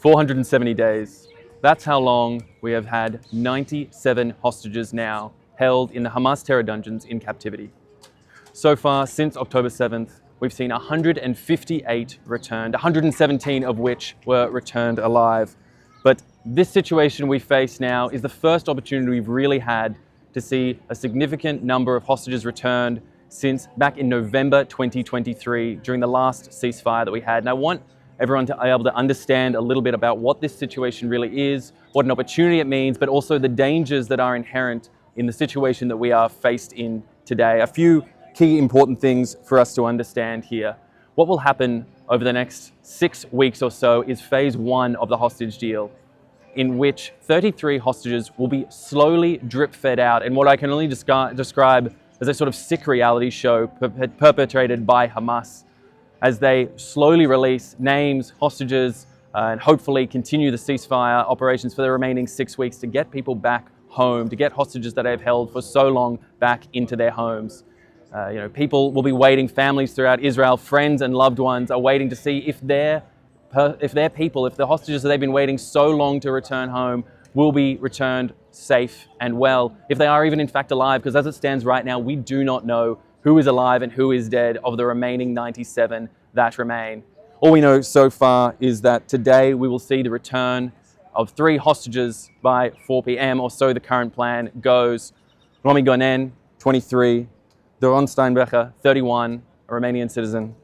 470 days. That's how long we have had 97 hostages now held in the Hamas terror dungeons in captivity. So far, since October 7th, we've seen 158 returned, 117 of which were returned alive. But this situation we face now is the first opportunity we've really had to see a significant number of hostages returned since back in November 2023, during the last ceasefire that we had. And I want everyone to be able to understand a little bit about what this situation really is, what an opportunity it means, but also the dangers that are inherent in the situation that we are faced in today. A few key important things for us to understand here. What will happen over the next 6 weeks or so is phase one of the hostage deal, in which 33 hostages will be slowly drip fed out in what I can only describe as a sort of sick reality show perpetrated by Hamas, as they slowly release names, hostages, and hopefully continue the ceasefire operations for the remaining 6 weeks to get people back home, to get hostages that they've held for so long back into their homes. People will be waiting, families throughout Israel, friends and loved ones are waiting to see if the hostages that they've been waiting so long to return home will be returned safe and well, if they are even in fact alive, because as it stands right now, we do not know who is alive and who is dead of the remaining 97 that remain. All we know so far is that today we will see the return of 3 hostages by 4 p.m. or so the current plan goes. Romy Gonen, 23, Doron Steinbecher, 31, a Romanian citizen,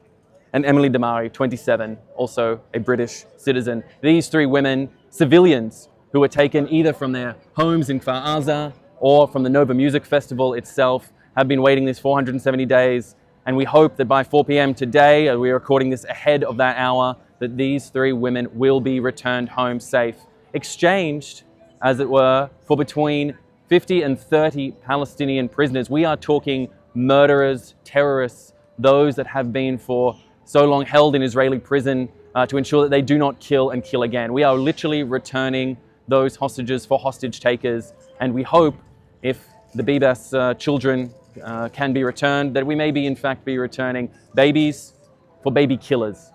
and Emily Damari, 27, also a British citizen. These 3 women, civilians, who were taken either from their homes in Kfar Aza or from the Nova Music Festival itself, have been waiting these 470 days. And we hope that by 4 p.m. today, we are recording this ahead of that hour, that these 3 women will be returned home safe, exchanged, as it were, for between 50 and 30 Palestinian prisoners. We are talking murderers, terrorists, those that have been for so long held in Israeli prison to ensure that they do not kill and kill again. We are literally returning those hostages for hostage takers, and we hope, if the Bibas children can be returned, that we may be in fact be returning babies for baby killers.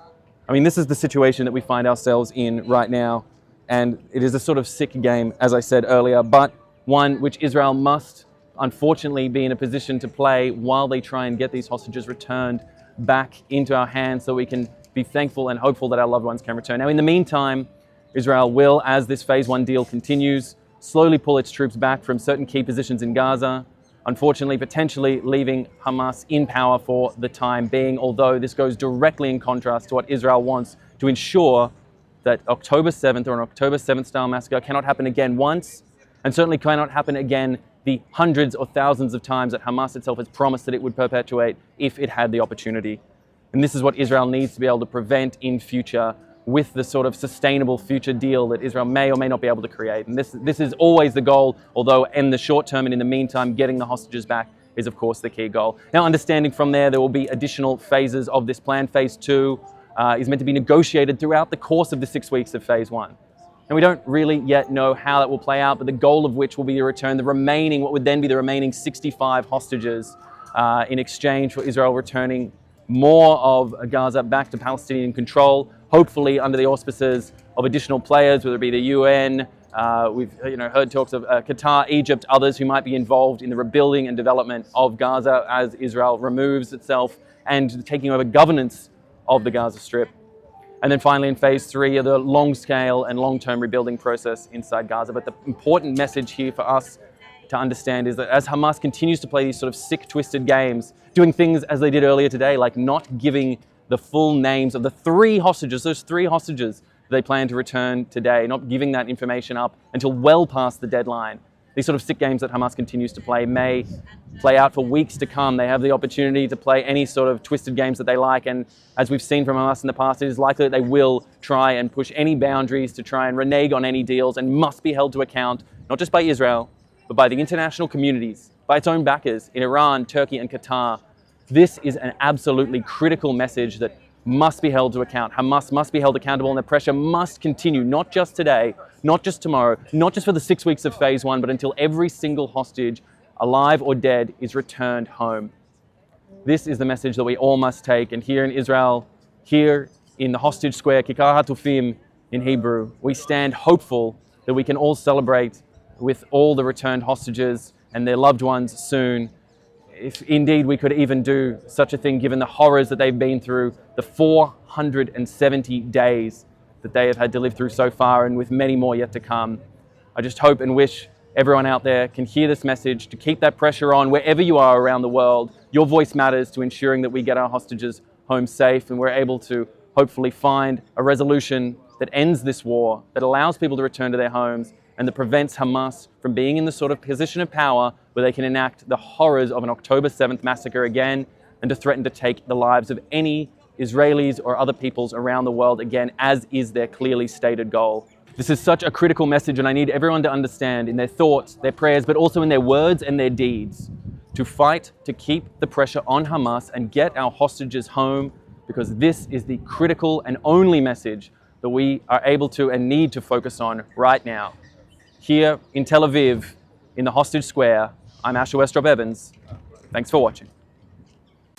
I mean, this is the situation that we find ourselves in right now, and it is a sort of sick game, as I said earlier, but one which Israel must unfortunately be in a position to play while they try and get these hostages returned back into our hands so we can be thankful and hopeful that our loved ones can return. Now, in the meantime, Israel will, as this phase one deal continues, slowly pull its troops back from certain key positions in Gaza, unfortunately, potentially leaving Hamas in power for the time being, although this goes directly in contrast to what Israel wants to ensure that October 7th or an October 7th style massacre cannot happen again once, and certainly cannot happen again the hundreds or thousands of times that Hamas itself has promised that it would perpetuate if it had the opportunity. And this is what Israel needs to be able to prevent in future with the sort of sustainable future deal that Israel may or may not be able to create. And this is always the goal, although in the short term and in the meantime, getting the hostages back is of course the key goal. Now, understanding from there will be additional phases of this plan. Phase 2 is meant to be negotiated throughout the course of the 6 weeks of phase 1. And we don't really yet know how that will play out, but the goal of which will be to return the remaining, what would then be the remaining 65 hostages in exchange for Israel returning more of Gaza back to Palestinian control, hopefully under the auspices of additional players, whether it be the UN. We've heard talks of Qatar, Egypt, others who might be involved in the rebuilding and development of Gaza as Israel removes itself and taking over governance of the Gaza Strip. And then finally in phase 3, the long-scale and long-term rebuilding process inside Gaza. But the important message here for us to understand is that as Hamas continues to play these sort of sick, twisted games, doing things as they did earlier today, like not giving the full names of the 3 hostages, those 3 hostages they plan to return today, not giving that information up until well past the deadline. These sort of sick games that Hamas continues to play may play out for weeks to come. They have the opportunity to play any sort of twisted games that they like, and as we've seen from Hamas in the past, it is likely that they will try and push any boundaries to try and renege on any deals, and must be held to account, not just by Israel, but by the international communities, by its own backers in Iran, Turkey, and Qatar. This is an absolutely critical message that must be held to account. Hamas must be held accountable, and the pressure must continue, not just today, not just tomorrow, not just for the 6 weeks of phase 1, but until every single hostage, alive or dead, is returned home. This is the message that we all must take. And here in Israel, here in the hostage square, Kikar HaTufim, in Hebrew. We stand hopeful that we can all celebrate with all the returned hostages and their loved ones soon. If indeed we could even do such a thing, given the horrors that they've been through, the 470 days that they have had to live through so far, and with many more yet to come. I just hope and wish everyone out there can hear this message, to keep that pressure on wherever you are around the world. Your voice matters to ensuring that we get our hostages home safe, and we're able to hopefully find a resolution that ends this war, that allows people to return to their homes, and that prevents Hamas from being in the sort of position of power where they can enact the horrors of an October 7th massacre again, and to threaten to take the lives of any Israelis or other peoples around the world again, as is their clearly stated goal. This is such a critical message, and I need everyone to understand in their thoughts, their prayers, but also in their words and their deeds, to fight to keep the pressure on Hamas and get our hostages home, because this is the critical and only message that we are able to and need to focus on right now. Here in Tel Aviv, in the hostage square, I'm Westropp-Evans. Thanks for watching.